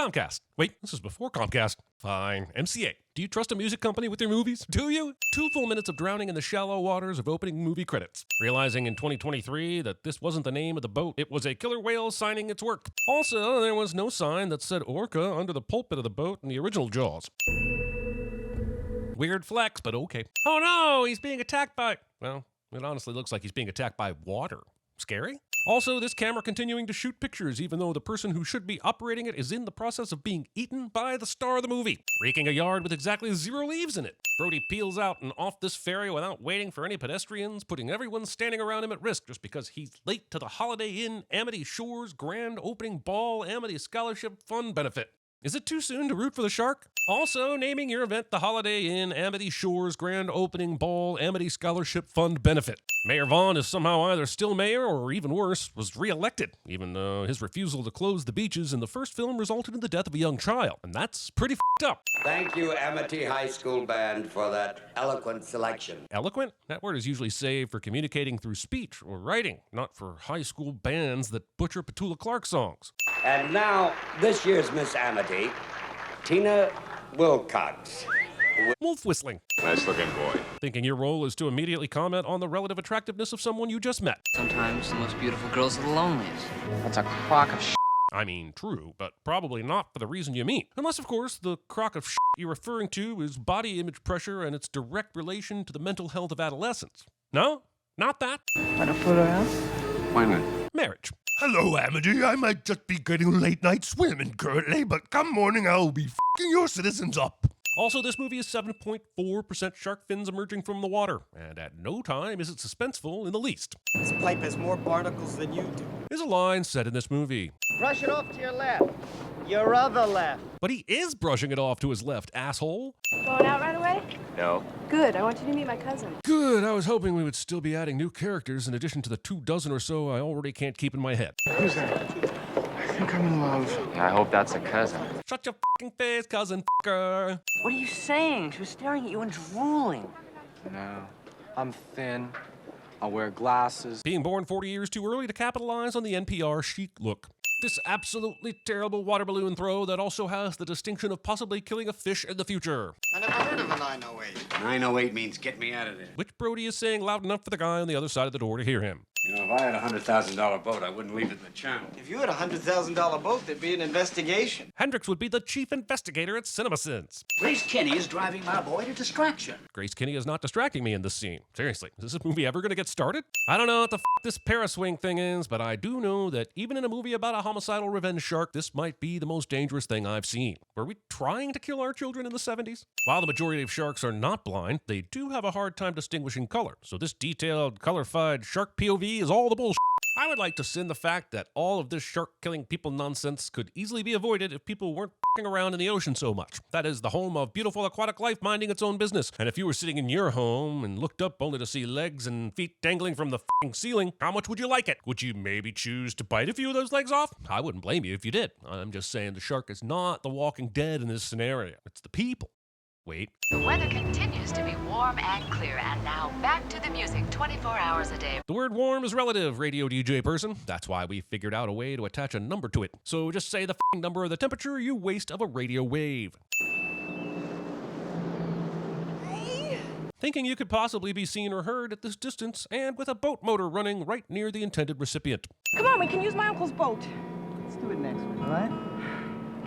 Comcast. Wait, this is before Comcast. Fine. MCA. Do you trust a music company with your movies? Do you? 2 full minutes of drowning in the shallow waters of opening movie credits. Realizing in 2023 that this wasn't the name of the boat, it was a killer whale signing its work. Also, there was no sign that said Orca under the pulpit of the boat in the original Jaws. Weird flex, but okay. Oh no, he's being attacked by... Well, it honestly looks like he's being attacked by water. Scary? Also, this camera continuing to shoot pictures even though the person who should be operating it is in the process of being eaten by the star of the movie, raking a yard with exactly 0 leaves in it. Brody peels out and off this ferry without waiting for any pedestrians, putting everyone standing around him at risk just because he's late to the Holiday Inn Amity Shores Grand Opening Ball Amity Scholarship Fund benefit. Is it too soon to root for the shark? Also, naming your event the Holiday Inn Amity Shores Grand Opening Ball Amity Scholarship Fund benefit. Mayor Vaughn is somehow either still mayor or, even worse, was re-elected, even though his refusal to close the beaches in the first film resulted in the death of a young child, and that's pretty f***ed up. Thank you, Amity High School Band, for that eloquent selection. Eloquent? That word is usually saved for communicating through speech or writing, not for high school bands that butcher Petula Clark songs. And now, this year's Miss Amity, Tina Wilcox. Wolf whistling. Nice looking boy. Thinking your role is to immediately comment on the relative attractiveness of someone you just met. Sometimes the most beautiful girls are the loneliest. That's a crock of shit. I mean, true, but probably not for the reason you mean. Unless, of course, the crock of shit you're referring to is body image pressure and its direct relation to the mental health of adolescents. No? Not that? Wanna fool around? Why not? Marriage. Hello, Amity. I might just be getting late-night swimming currently, but come morning I'll be f***ing your citizens up. Also, this movie is 7.4% shark fins emerging from the water, and at no time is it suspenseful in the least. This pipe has more barnacles than you do. There's a line said in this movie. Brush it off to your left. Your other left. But he is brushing it off to his left, asshole. Going out right away? No. Good, I want you to meet my cousin. Good, I was hoping we would still be adding new characters in addition to the 24 or so I already can't keep in my head. Who's that? I think I'm in love. Yeah, I hope that's a cousin. Shut your f***ing face, cousin f***er. What are you saying? She was staring at you and drooling. No. I'm thin. I'll wear glasses. Being born 40 years too early to capitalize on the NPR chic look. This absolutely terrible water balloon throw that also has the distinction of possibly killing a fish in the future. I never heard of a 908. 908 means get me out of there. Which Brody is saying loud enough for the guy on the other side of the door to hear him. You know, if I had a $100,000 boat, I wouldn't leave it in the channel. If you had a $100,000 boat, there'd be an investigation. Hendricks would be the chief investigator at CinemaSins. Grace Kinney is driving my boy to distraction. Grace Kinney is not distracting me in this scene. Seriously, is this movie ever gonna get started? I don't know what the f this paraswing thing is, but I do know that even in a movie about a homicidal revenge shark, this might be the most dangerous thing I've seen. Were we trying to kill our children in the 70s? While the majority of sharks are not blind, they do have a hard time distinguishing color. So this detailed, colorified shark POV is all the bullshit. I would like to sin the fact that all of this shark-killing people nonsense could easily be avoided if people weren't f***ing around in the ocean so much. That is the home of beautiful aquatic life minding its own business. And if you were sitting in your home and looked up only to see legs and feet dangling from the f***ing ceiling, how much would you like it? Would you maybe choose to bite a few of those legs off? I wouldn't blame you if you did. I'm just saying the shark is not the Walking Dead in this scenario. It's the people. Wait. The weather continues to be warm and clear, and now back to the music 24 hours a day. The word warm is relative, radio DJ person. That's why we figured out a way to attach a number to it. So just say the f***ing number of the temperature you waste of a radio wave. Thinking you could possibly be seen or heard at this distance and with a boat motor running right near the intended recipient. Come on, we can use my uncle's boat. Let's do it next week, all right?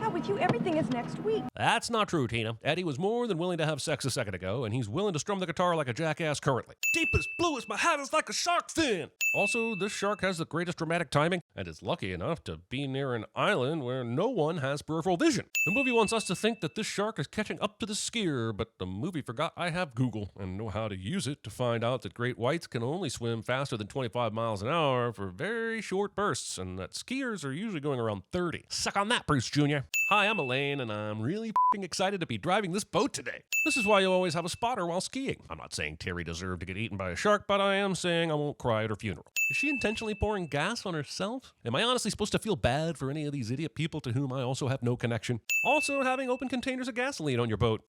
God, with you, everything is next week. That's not true, Tina. Eddie was more than willing to have sex a second ago, and he's willing to strum the guitar like a jackass currently. Deepest, bluest, my hat is like a shark fin! Also, this shark has the greatest dramatic timing, and is lucky enough to be near an island where no one has peripheral vision. The movie wants us to think that this shark is catching up to the skier, but the movie forgot I have Google and know how to use it to find out that great whites can only swim faster than 25 miles an hour for very short bursts, and that skiers are usually going around 30. Suck on that, Bruce Jr. Hi, I'm Elaine, and I'm really f***ing excited to be driving this boat today. This is why you always have a spotter while skiing. I'm not saying Terry deserved to get eaten by a shark, but I am saying I won't cry at her funeral. Is she intentionally pouring gas on herself? Am I honestly supposed to feel bad for any of these idiot people to whom I also have no connection? Also, having open containers of gasoline on your boat.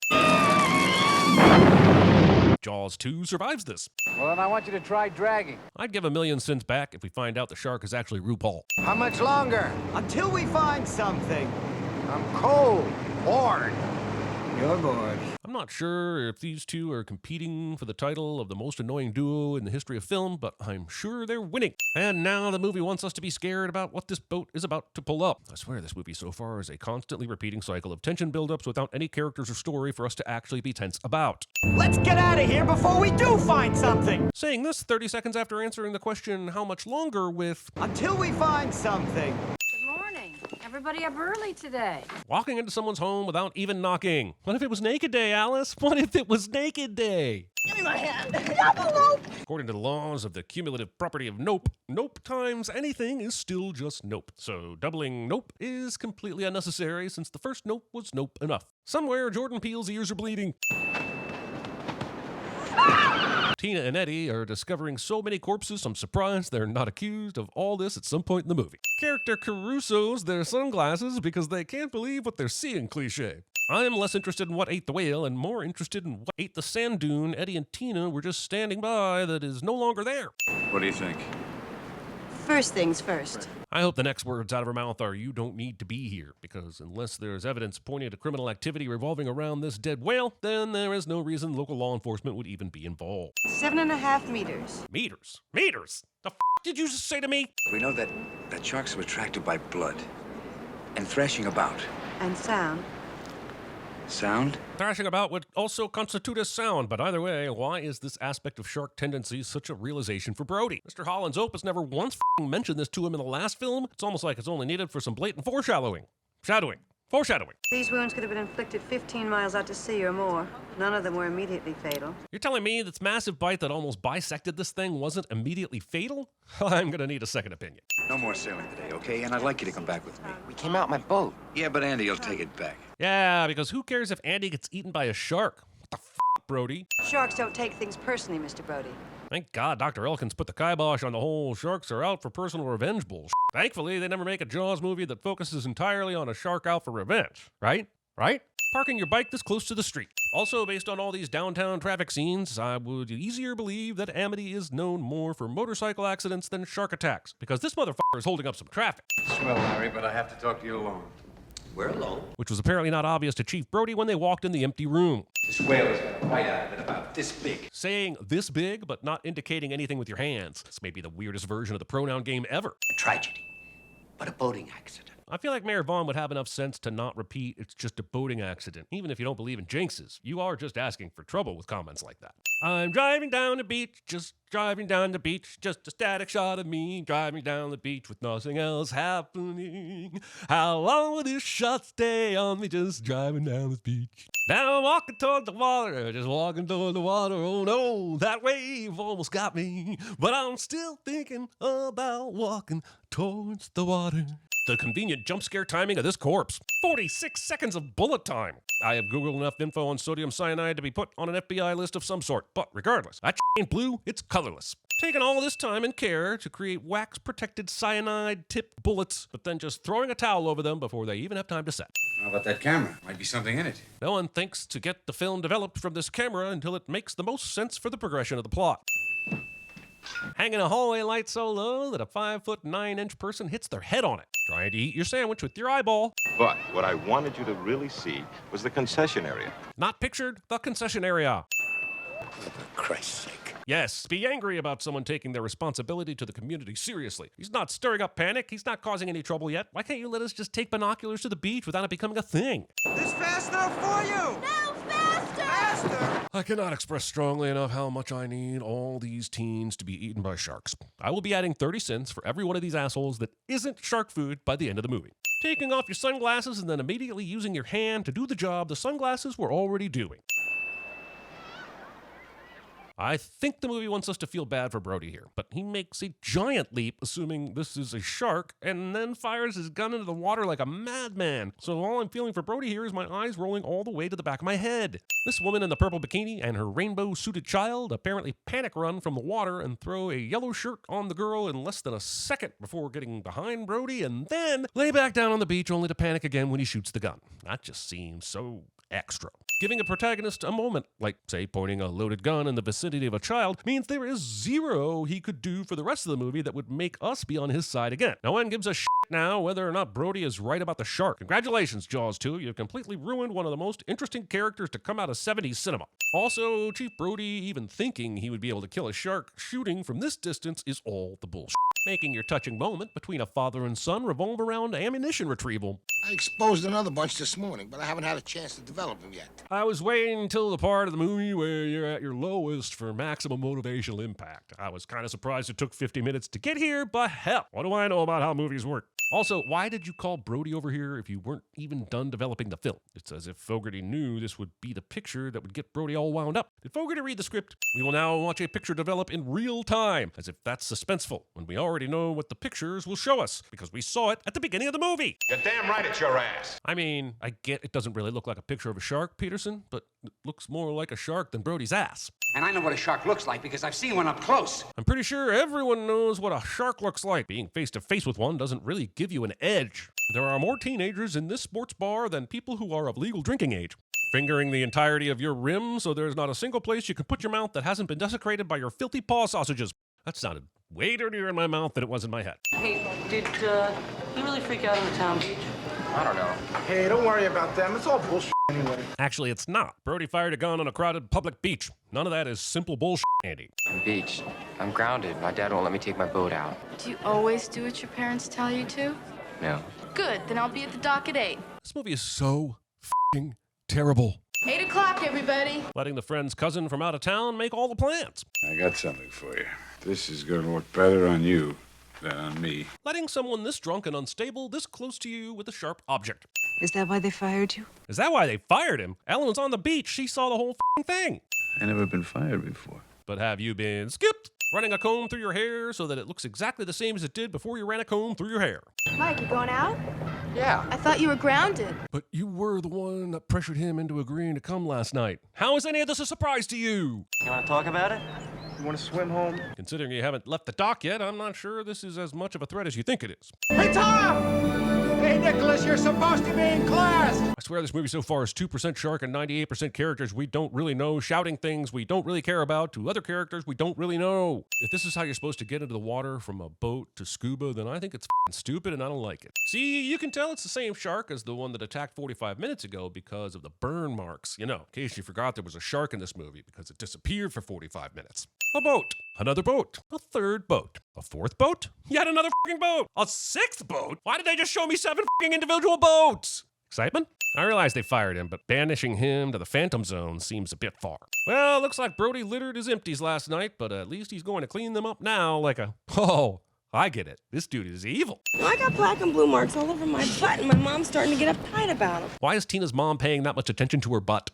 Jaws 2 survives this. Well, then I want you to try dragging. I'd give $1,000,000 back if we find out the shark is actually RuPaul. How much longer? Until we find something. I'm cold, bored. You're bored. I'm not sure if these two are competing for the title of the most annoying duo in the history of film, but I'm sure they're winning. And now the movie wants us to be scared about what this boat is about to pull up. I swear this movie so far is a constantly repeating cycle of tension buildups without any characters or story for us to actually be tense about. Let's get out of here before we do find something. Saying this 30 seconds after answering the question, how much longer, with Until we find something. Good morning. Everybody up early today. walking into someone's home without even knocking. What if it was Naked Day, Alice? What if it was Naked Day? Give me my hand. Nope. According to the laws of the cumulative property of nope, nope times anything is still just nope. So doubling nope is completely unnecessary since the first nope was nope enough. Somewhere Jordan Peele's ears are bleeding. Tina and Eddie are discovering so many corpses, I'm surprised they're not accused of all this at some point in the movie. Character Caruso's their sunglasses because they can't believe what they're seeing cliche. I'm less interested in what ate the whale and more interested in what ate the sand dune Eddie and Tina were just standing by that is no longer there. What do you think? First things first. I hope the next words out of her mouth are, "You don't need to be here," because unless there's evidence pointing to criminal activity revolving around this dead whale, then there is no reason local law enforcement would even be involved. 7.5 meters. Meters? Meters? The did you just say to me? We know that sharks are attracted by blood and thrashing about. And sound. Sound? Thrashing about would also constitute a sound, but either way, why is this aspect of shark tendencies such a realization for Brody? Mr. Holland's Opus never once mentioned this to him in the last film. It's almost like it's only needed for some blatant foreshadowing. Foreshadowing. These wounds could have been inflicted 15 miles out to sea or more. None of them were immediately fatal. You're telling me this massive bite that almost bisected this thing wasn't immediately fatal? I'm gonna need a second opinion. No more sailing today, okay? And I'd like you to come back with me. We came out in my boat. Yeah, but Andy will take it back. Yeah, because who cares if Andy gets eaten by a shark? What the Brody? Sharks don't take things personally, Mr. Brody. Thank God Dr. Elkins put the kibosh on the whole sharks are out for personal revenge bullshit. Thankfully, they never make a Jaws movie that focuses entirely on a shark out for revenge. Right? Parking your bike this close to the street. Also, based on all these downtown traffic scenes, I would easier believe that Amity is known more for motorcycle accidents than shark attacks, because this motherfucker is holding up some traffic. Swell, Larry, but I have to talk to you alone. We're alone. Which was apparently not obvious to Chief Brody when they walked in the empty room. This whale is gonna bite out of it about this big. Saying this big, but not indicating anything with your hands. This may be the weirdest version of the pronoun game ever. A tragedy, but a boating accident. I feel like Mayor Vaughn would have enough sense to not repeat it's just a boating accident. Even if you don't believe in jinxes, you are just asking for trouble with comments like that. I'm driving down the beach, just driving down the beach, just a static shot of me driving down the beach with nothing else happening. How long will this shot stay on me just driving down this beach? Now I'm walking toward the water, just walking toward the water. Oh no, that wave almost got me, but I'm still thinking about walking towards the water. The convenient jump scare timing of this corpse. 46 seconds of bullet time. I have Googled enough info on sodium cyanide to be put on an FBI list of some sort, but regardless, that ain't blue, it's colorless. Taking all this time and care to create wax-protected cyanide-tipped bullets, but then just throwing a towel over them before they even have time to set. How about that camera? Might be something in it. No one thinks to get the film developed from this camera until it makes the most sense for the progression of the plot. Hanging a hallway light so low that a 5'9" person hits their head on it. Trying to eat your sandwich with your eyeball. But what I wanted you to really see was the concession area. Not pictured, the concession area. For Christ's sake. Yes, be angry about someone taking their responsibility to the community seriously. He's not stirring up panic. He's not causing any trouble yet. Why can't you let us just take binoculars to the beach without it becoming a thing? This fast enough for you! No, faster! Faster! I cannot express strongly enough how much I need all these teens to be eaten by sharks. I will be adding 30 cents for every one of these assholes that isn't shark food by the end of the movie. Taking off your sunglasses and then immediately using your hand to do the job the sunglasses were already doing. I think the movie wants us to feel bad for Brody here, but he makes a giant leap assuming this is a shark and then fires his gun into the water like a madman. So all I'm feeling for Brody here is my eyes rolling all the way to the back of my head. This woman in the purple bikini and her rainbow-suited child apparently panic run from the water and throw a yellow shirt on the girl in less than a second before getting behind Brody and then lay back down on the beach only to panic again when he shoots the gun. That just seems so extra. Giving a protagonist a moment, like, say, pointing a loaded gun in the vicinity of a child, means there is zero he could do for the rest of the movie that would make us be on his side again. No one gives a shit now whether or not Brody is right about the shark. Congratulations, Jaws 2. You've completely ruined one of the most interesting characters to come out of 70s cinema. Also, Chief Brody even thinking he would be able to kill a shark shooting from this distance is all the bullshit. Making your touching moment between a father and son revolve around ammunition retrieval. I exposed another bunch this morning, but I haven't had a chance to develop them yet. I was waiting until the part of the movie where you're at your lowest for maximum motivational impact. I was kind of surprised it took 50 minutes to get here, but hell, what do I know about how movies work? Also, why did you call Brody over here if you weren't even done developing the film? It's as if Fogarty knew this would be the picture that would get Brody all wound up. Did Fogarty read the script? We will now watch a picture develop in real time, as if that's suspenseful, when we already know what the pictures will show us, because we saw it at the beginning of the movie. You're damn right it's your ass. I mean, I get it doesn't really look like a picture of a shark, Peterson, but it looks more like a shark than Brody's ass. And I know what a shark looks like because I've seen one up close. I'm pretty sure everyone knows what a shark looks like. Being face to face with one doesn't really give you an edge. There are more teenagers in this sports bar than people who are of legal drinking age. Fingering the entirety of your rim so there's not a single place you can put your mouth that hasn't been desecrated by your filthy paw sausages. That sounded way dirtier in my mouth than it was in my head. Hey, did he really freak out on the town beach? I don't know. Hey, don't worry about them. It's all bullshit anyway. Actually, it's not. Brody fired a gun on a crowded public beach. None of that is simple bullshit, Andy. Beach. I'm grounded. My dad won't let me take my boat out. Do you always do what your parents tell you to? No. Good, then I'll be at the dock at 8. This movie is so f***ing terrible. 8 o'clock, everybody. Letting the friend's cousin from out of town make all the plans. I got something for you. This is gonna look better on you than on me. Letting someone this drunk and unstable this close to you with a sharp object. Is that why they fired you? Is that why they fired him? Ellen was on the beach. She saw the whole f***ing thing. I never been fired before. But have you been skipped? Running a comb through your hair so that it looks exactly the same as it did before you ran a comb through your hair. Mike, you going out? Yeah. I thought you were grounded. But you were the one that pressured him into agreeing to come last night. How is any of this a surprise to you? You want to talk about it? You want to swim home? Considering you haven't left the dock yet, I'm not sure this is as much of a threat as you think it is. Hey, Tom! Hey, Nicholas, you're supposed to be in class! I swear this movie so far is 2% shark and 98% characters we don't really know, shouting things we don't really care about to other characters we don't really know. If this is how you're supposed to get into the water from a boat to scuba, then I think it's f***ing stupid and I don't like it. See, you can tell it's the same shark as the one that attacked 45 minutes ago because of the burn marks. You know, in case you forgot there was a shark in this movie because it disappeared for 45 minutes. A boat. Another boat. A third boat. A fourth boat. Yet another f***ing boat. A sixth boat? Why did they just show me 7 f***ing individual boats? Excitement? I realize they fired him, but banishing him to the Phantom Zone seems a bit far. Well, looks like Brody littered his empties last night, but at least he's going to clean them up now like a... Oh, I get it. This dude is evil. I got black and blue marks all over my butt, and my mom's starting to get uptight about them. Why is Tina's mom paying that much attention to her butt?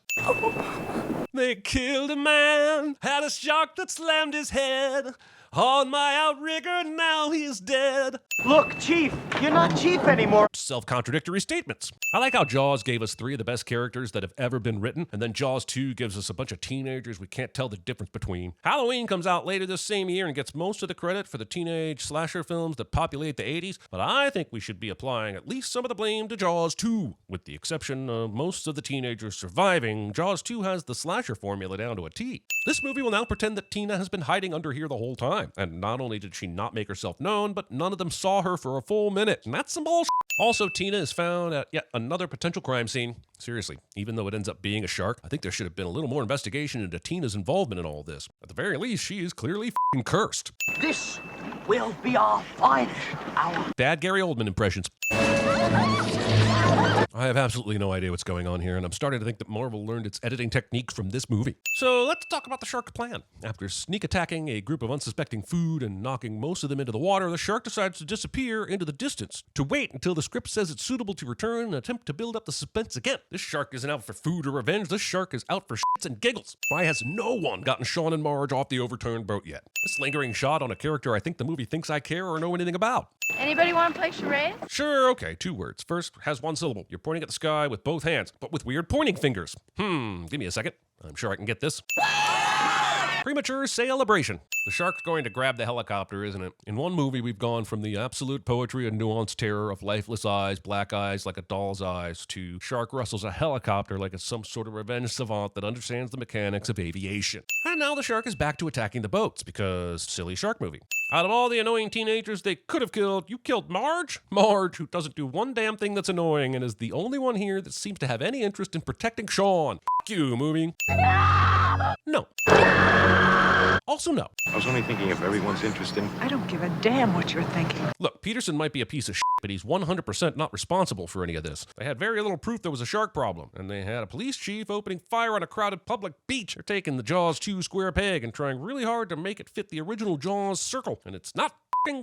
They killed a man, had a shark that slammed his head. On my outrigger, now he's dead. Look, Chief, you're not Chief anymore. Self-contradictory statements. I like how Jaws gave us 3 of the best characters that have ever been written, and then Jaws 2 gives us a bunch of teenagers we can't tell the difference between. Halloween comes out later this same year and gets most of the credit for the teenage slasher films that populate the 80s, but I think we should be applying at least some of the blame to Jaws 2. With the exception of most of the teenagers surviving, Jaws 2 has the slasher formula down to a T. This movie will now pretend that Tina has been hiding under here the whole time. And not only did she not make herself known, but none of them saw her for a full minute. And that's some bullshit. Also, Tina is found at yet another potential crime scene. Seriously, even though it ends up being a shark, I think there should have been a little more investigation into Tina's involvement in all this. At the very least, she is clearly f***ing cursed. This will be our finest hour. Bad Gary Oldman impressions. I have absolutely no idea what's going on here, and I'm starting to think that Marvel learned its editing techniques from this movie. So let's talk about the shark's plan. After sneak attacking a group of unsuspecting food and knocking most of them into the water, the shark decides to disappear into the distance, to wait until the script says it's suitable to return and attempt to build up the suspense again. This shark isn't out for food or revenge, this shark is out for shits and giggles. Why has no one gotten Sean and Marge off the overturned boat yet? This lingering shot on a character I think the movie thinks I care or know anything about. Anybody want to play charades? Sure, okay, 2 words. First has 1 syllable. You're pointing at the sky with both hands, but with weird pointing fingers. Give me a second. I'm sure I can get this. Premature celebration. The shark's going to grab the helicopter, isn't it? In one movie, we've gone from the absolute poetry and nuanced terror of lifeless eyes, black eyes like a doll's eyes, to shark wrestles a helicopter like it's some sort of revenge savant that understands the mechanics of aviation. And now the shark is back to attacking the boats, because silly shark movie. Out of all the annoying teenagers they could have killed, you killed Marge? Marge, who doesn't do one damn thing that's annoying and is the only one here that seems to have any interest in protecting Sean. F you, movie. No. Also no. I was only thinking if everyone's interested. I don't give a damn what you're thinking. Look, Peterson might be a piece of shit, but he's 100% not responsible for any of this. They had very little proof there was a shark problem, and they had a police chief opening fire on a crowded public beach. They're taking the Jaws 2 square peg and trying really hard to make it fit the original Jaws circle, and it's not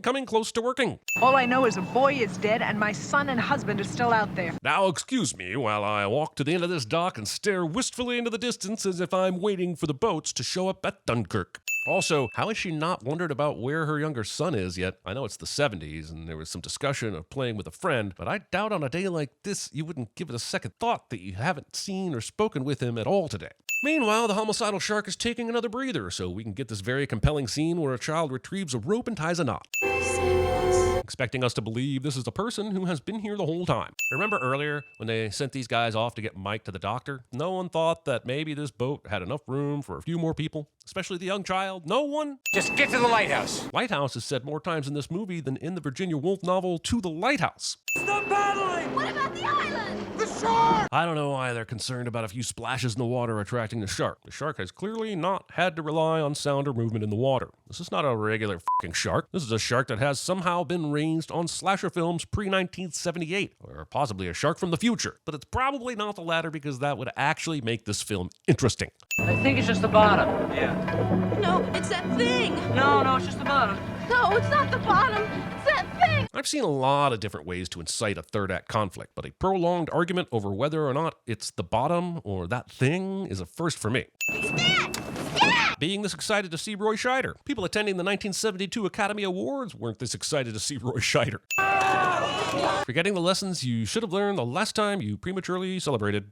coming close to working. All I know is a boy is dead and my son and husband are still out there. Now excuse me while I walk to the end of this dock and stare wistfully into the distance as if I'm waiting for the boats to show up at Dunkirk. Also, how has she not wondered about where her younger son is yet? I know it's the 70s and there was some discussion of playing with a friend, but I doubt on a day like this you wouldn't give it a second thought that you haven't seen or spoken with him at all today. Meanwhile, the homicidal shark is taking another breather, so we can get this very compelling scene where a child retrieves a rope and ties a knot, expecting us to believe this is a person who has been here the whole time. Remember earlier when they sent these guys off to get Mike to the doctor? No one thought that maybe this boat had enough room for a few more people, especially the young child. No one. Just get to the lighthouse. Lighthouse is said more times in this movie than in the Virginia Woolf novel To the Lighthouse. Stop paddling! What about the island? The shark! I don't know why they're concerned about a few splashes in the water attracting the shark. The shark has clearly not had to rely on sound or movement in the water. This is not a regular f***ing shark. This is a shark that has somehow been raised on slasher films pre-1978, or possibly a shark from the future. But it's probably not the latter because that would actually make this film interesting. I think it's just the bottom. Yeah. No, it's that thing. No, it's just the bottom. No, it's not the bottom. It's that thing. I've seen a lot of different ways to incite a third act conflict, but a prolonged argument over whether or not it's the bottom or that thing is a first for me. Being this excited to see Roy Scheider. People attending the 1972 Academy Awards weren't this excited to see Roy Scheider. Forgetting the lessons you should have learned the last time you prematurely celebrated.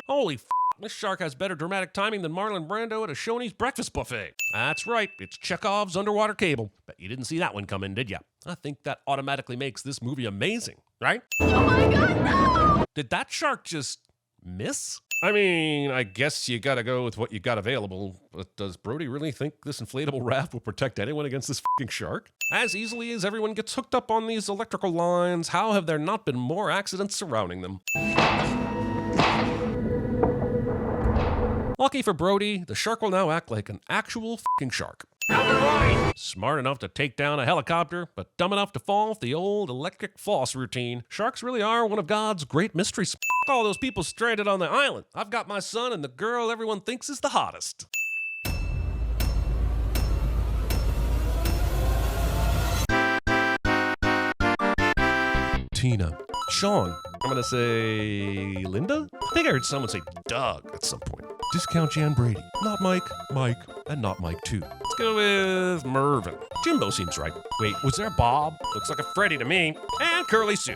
Holy f***, this shark has better dramatic timing than Marlon Brando at a Shoney's breakfast buffet. That's right, it's Chekhov's underwater cable. Bet you didn't see that one coming, did ya? I think that automatically makes this movie amazing, right? Oh my God, no! Did that shark just miss? I mean, I guess you gotta go with what you got available, but does Brody really think this inflatable raft will protect anyone against this f***ing shark? As easily as everyone gets hooked up on these electrical lines, how have there not been more accidents surrounding them? Lucky for Brody, the shark will now act like an actual f***ing shark. Smart enough to take down a helicopter, but dumb enough to fall off the old electric floss routine. Sharks really are one of God's great mysteries. F*** all those people stranded on the island. I've got my son and the girl everyone thinks is the hottest. Tina. Sean. I'm gonna say Linda? I think I heard someone say Doug at some point. Discount Jan Brady. Not Mike, Mike, and not Mike too. Let's go with Mervin. Jimbo seems right. Wait, was there Bob? Looks like a Freddy to me. And Curly Sue.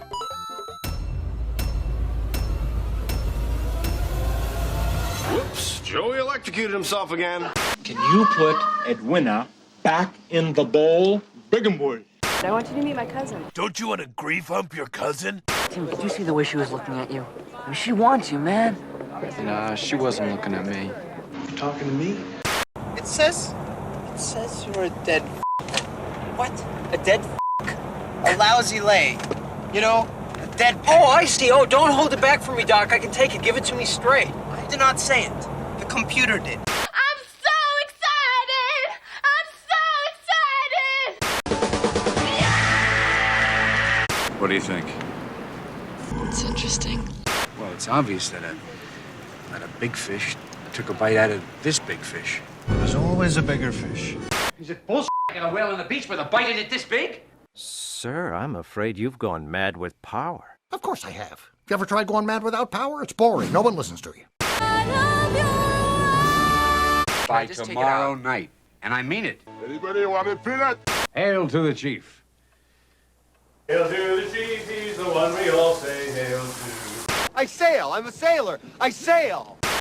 Whoops, Joey electrocuted himself again. Can you put Edwina back in the bowl? Big boy. I want you to meet my cousin. Don't you want to grief hump your cousin? Tim, did you see the way she was looking at you? I mean, she wants you, man. Nah, she wasn't looking at me. You talking to me? It says you're a dead What? A dead A lousy lay. You know, a dead Oh, I see. Oh, don't hold it back from me, Doc. I can take it. Give it to me straight. I did not say it. The computer did. I'm so excited! I'm so excited! What do you think? It's interesting. Well, it's obvious that a big fish took a bite out of this big fish. There's always a bigger fish. Is it bullshit? A whale on the beach with a bite in it this big? Sir, I'm afraid you've gone mad with power. Of course I have. You ever tried going mad without power? It's boring. No one listens to you. By tomorrow night. And I mean it. Anybody want a peanut? Hail to the chief. Hail to the chief, he's the one we all say hail to. I sail. I'm a sailor. I sail.